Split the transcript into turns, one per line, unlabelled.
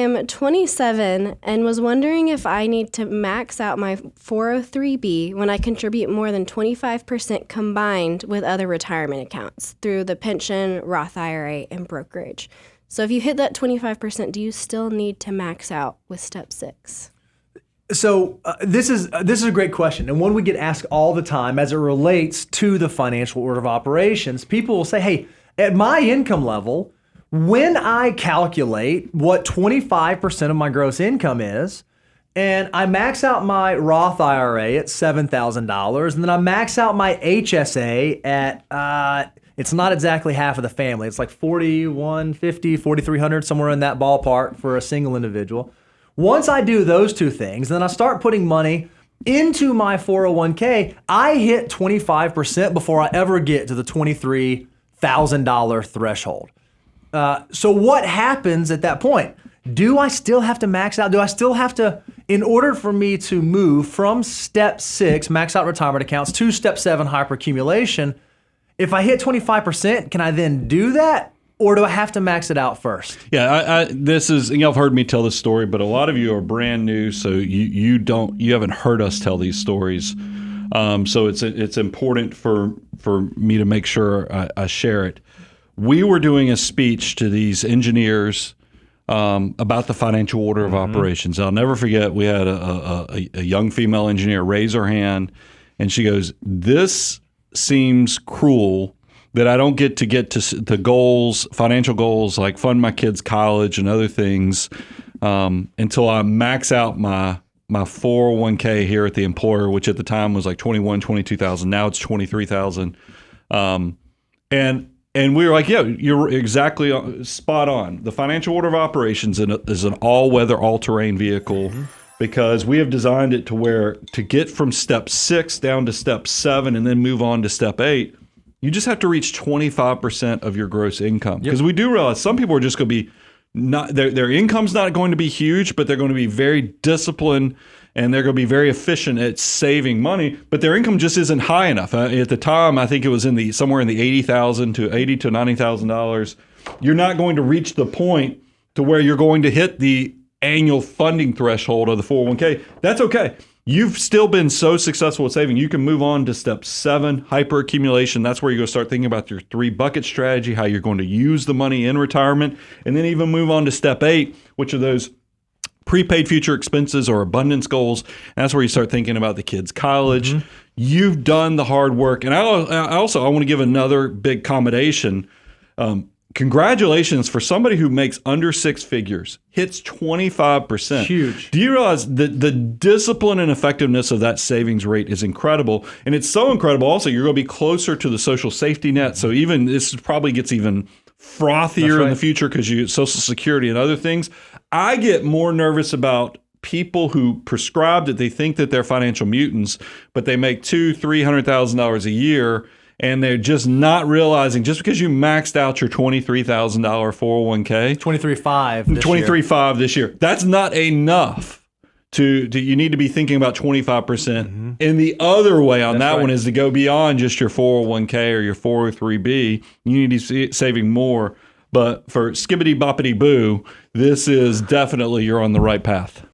am 27 and was wondering if I need to max out my 403B when I contribute more than 25% combined with other retirement accounts through the pension, Roth IRA, and brokerage. So if you hit that 25%, do you still need to max out with step 6?
So this is a great question, and one we get asked all the time as it relates to the financial order of operations. People will say, hey, at my income level, when I calculate what 25% of my gross income is, and I max out my Roth IRA at $7,000, and then I max out my HSA at, it's not exactly half of the family. It's like $4,150, $4,300, somewhere in that ballpark for a single individual. Once I do those two things, then I start putting money into my 401k, I hit 25% before I ever get to the $23,000 threshold. So what happens at that point? Do I still have to max out? Do I still have to, in order for me to move from step 6, max out retirement accounts, to step 7, hyperaccumulation, if I hit 25%, can I then do that? Or do I have to max it out first?
Yeah, this is, you know, I've heard me tell this story, but a lot of you are brand new, so you haven't heard us tell these stories. So it's important for me to make sure I share it. We were doing a speech to these engineers about the financial order of operations. I'll never forget, we had a young female engineer raise her hand, and she goes, "This seems cruel that I don't get to the goals, financial goals, like fund my kids' college and other things until I max out my 401k here at the employer," which at the time was like $22,000. Now it's $23,000. And we were like, yeah, you're exactly spot on. The financial order of operations is an all-weather, all-terrain vehicle because we have designed it to where to get from step 6 down to step 7 and then move on to step 8, you just have to reach 25% of your gross income. Because we do realize some people are just going to be their income's not going to be huge, but they're going to be very disciplined and they're going to be very efficient at saving money, but their income just isn't high enough. At the time, I think it was somewhere in the $80,000 to $90,000. You're not going to reach the point to where you're going to hit the annual funding threshold of the 401k. That's okay. You've still been so successful with saving. You can move on to step 7, hyperaccumulation. That's where you're going to start thinking about your 3-bucket strategy, how you're going to use the money in retirement, and then even move on to step 8, which are those prepaid future expenses or abundance goals. And that's where you start thinking about the kids' college. You've done the hard work. And I want to give another big commendation. Congratulations for somebody who makes under 6 figures, hits 25%.
Huge. Do
you realize that the discipline and effectiveness of that savings rate is incredible? And it's so incredible also, you're going to be closer to the social safety net. So even this probably gets even frothier in the future because you get Social Security and other things. I get more nervous about people who prescribe that they think that they're financial mutants, but they make $200,000-$300,000 a year. And they're just not realizing, just because you maxed out your $23,000 401k, $23,500 this year, that's not enough. You need to be thinking about 25%. And the other way on that one is to go beyond just your 401k or your 403b. You need to be saving more. But for skibbity boppity boo, this is definitely, you're on the right path.